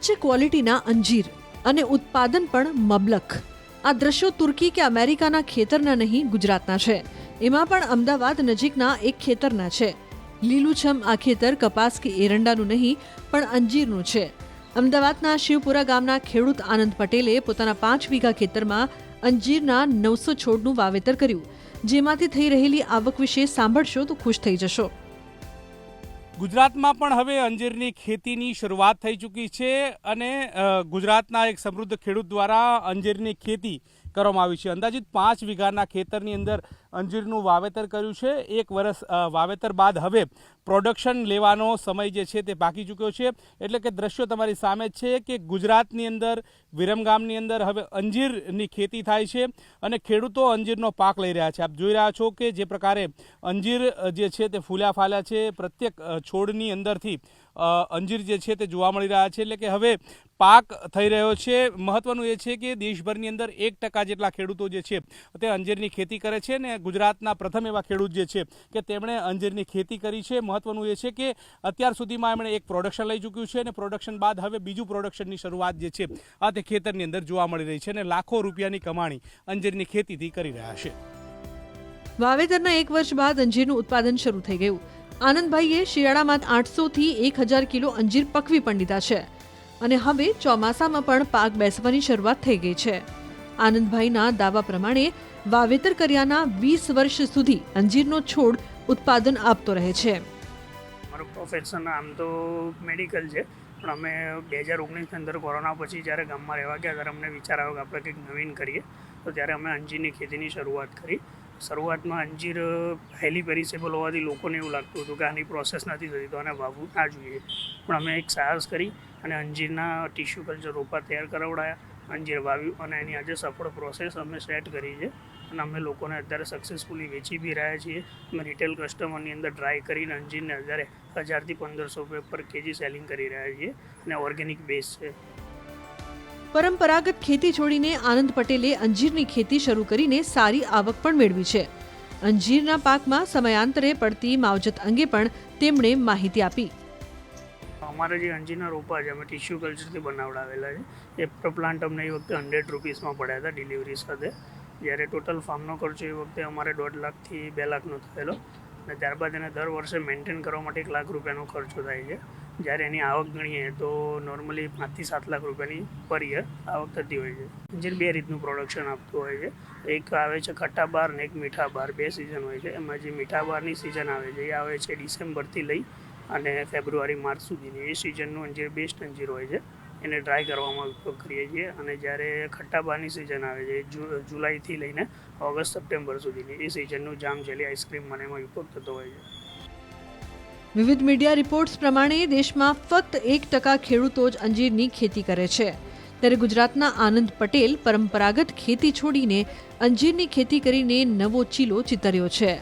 ઉચ્ચ ક્વોલિટીના અંજીર અને ઉત્પાદન પણ મબલખ। આ દ્રશ્યો તુર્કી કે અમેરિકાના ખેતરના નહીં, ગુજરાતના છે। એમાં પણ અમદાવાદ નજીકના એક ખેતરના છે। લીલુંછમ આ ખેતર કપાસ કે એરંડાનું નહીં પણ અંજીરનું છે। અમદાવાદના શિવપુરા ગામના ખેડૂત આનંદ પટેલે પોતાના 5 વીઘા ખેતરમાં અંજીરના 900 છોડનું વાવેતર કર્યું, જેમાંથી થઈ રહેલી આવક વિશે સાંભળશો તો ખુશ થઈ જશો। ગુજરાતમાં પણ હવે અંજીરની ખેતીની શરૂઆત થઈ ચૂકી છે અને ગુજરાતના એક સમૃદ્ધ ખેડૂત દ્વારા અંજીરની ખેતી કરવામાં આવી છે। અંદાજિત 5 વીઘાના ખેતરની અંદર અંજીરનું વાવેતર કર્યું છે। 1 વર્ષ વાવેતર બાદ હવે પ્રોડક્શન લેવાનો સમય જે છે તે પાકી ચૂક્યો છે। એટલે કે દ્રશ્યો તમારી સામે છે કે ગુજરાતની અંદર વિરમગામની અંદર હવે અંજીરની ખેતી થાય છે અને ખેડૂતો અંજીરનો પાક લઈ રહ્યા છે। આપ જોઈ રહ્યા છો કે જે પ્રકારે અંજીર જે છે તે ફૂલ્યા ફાલ્યા છે। પ્રત્યેક છોડની અંદરથી અંજીર જે છે તે જોવા મળી રહ્યા છે। એટલે કે હવે પાક થઈ રહ્યો છે। મહત્વનું એ છે કે દેશભરની અંદર 1% જેટલા ખેડૂતો જે છે તે અંજીરની ખેતી કરે છે ને ગુજરાતના પ્રથમ એવા ખેડૂત જે છે કે તેમણે અંજીરની ખેતી કરી છે। મહત્વનું એ છે કે અત્યાર સુધીમાં એમણે એક પ્રોડક્શન લઈ ચૂક્યું છે અને પ્રોડક્શન બાદ હવે બીજું પ્રોડક્શનની શરૂઆત જે છે આ તે ખેતરની અંદર જોવા મળી રહી છે અને લાખો રૂપિયાની કમાણી અંજીરની ખેતીથી કરી રહ્યા છે। વાવેતરના 1 વર્ષ બાદ અંજીરનું ઉત્પાદન શરૂ થઈ ગયું। આનંદભાઈએ શિયાળામાં 800 થી 1000 કિલો અંજીર પકવી પણ લીધા છે અને હવે ચોમાસામાં પણ પાક બેસવાની શરૂઆત થઈ ગઈ છે। આનંદભાઈના દાવા પ્રમાણે વાવેતર કર્યાના 20 વર્ષ સુધી અંજીરનો છોડ ઉત્પાદન આપતો રહે છે। મારું પ્રોફેશન આમ તો મેડિકલ છે, પણ અમે 2019ની અંદર કોરોના પછી જ્યારે ગામમાં રહેવા ગયા ત્યારે અમને વિચાર આવ્યો કે આપણે કંઈક નવીન કરીએ, તો ત્યારે અમે અંજીરની ખેતીની શરૂઆત કરી। શરૂઆતમાં અંજીર હાઈલી પેરિસેબલ હોવાથી લોકોને એવું લાગતું હતું કે આની પ્રોસેસ નથી થતી તો આને વાવવું ના જોઈએ, પણ અમે એક સાહસ કરી અને અંજીરના ટિશ્યુ કલ્ચર રોપા તૈયાર કરાવડાયા, અંજીર વાવ્યું અને એની આજે સફળ પ્રોસેસ અમે સેટ કરી છે અને અમે લોકોને અત્યારે સક્સેસફુલી વેચી બી રહ્યા છીએ। અમે રિટેલ કસ્ટમરની અંદર ડ્રાય કરીને અંજીરને અત્યારે 1000 થી 1500 રૂપિયા પર કેજી સેલિંગ કરી રહ્યા છીએ અને ઓર્ગેનિક બેઝ છે। પરંપરાગત ખેતી છોડીને આનંદ પટેલે અંજીરની ખેતી શરૂ કરીને સારી આવક પણ મેળવી છે। અંજીરના પાકમાં સમયાંતરે પડતી માવજત અંગે પણ તેમણે માહિતી આપી। અમારા જે અંજીરના રોપા છે અમે ટિશ્યુ કલ્ચરથી બનાવડાવેલા છે। એ પ્લાન્ટ અમને એ વખતે 100 રૂપીસમાં પડ્યા હતા ડિલિવરી સાથે, જ્યારે ટોટલ ફાર્મનો ખર્ચો એ વખતે અમારે 1.5 લાખથી 2 લાખનો થયેલો અને ત્યારબાદ એને દર વર્ષે મેન્ટેન કરવા માટે 1 લાખ રૂપિયાનો ખર્ચો થાય છે। જ્યારે એની આવક ગણીએ તો નોર્મલી 5 થી 7 લાખ રૂપિયાની પર યર આવક થતી હોય છે। અંજીર 2 રીતનું પ્રોડક્શન આપતું હોય છે, એક આવે છે ખટ્ટા બાર અને એક મીઠા બાર, 2 સિઝન હોય છે। એમાં જે મીઠા બારની સિઝન આવે છે એ આવે છે ડિસેમ્બરથી લઈ અને ફેબ્રુઆરી માર્ચ સુધીની। એ સિઝનનું અંજીર બેસ્ટ અંજીર હોય છે, એને ડ્રાય કરવામાં ઉપયોગ કરીએ છીએ। અને જ્યારે ખટ્ટા બારની સિઝન આવે છે જુલાઈથી લઈને ઓગસ્ટ સપ્ટેમ્બર સુધીની, એ સિઝનનું જામ જેલી આઈસ્ક્રીમ મને એમાં ઉપયોગ થતો હોય છે। વિવિધ મીડિયા રિપોર્ટ્સ પ્રમાણે દેશમાં ફક્ત 1% ખેડૂતો જ અંજીરની ખેતી કરે છે, ત્યારે ગુજરાતના આનંદ પટેલ પરંપરાગત ખેતી છોડીને અંજીરની ખેતી કરીને નવો ચીલો ચિતર્યો છે।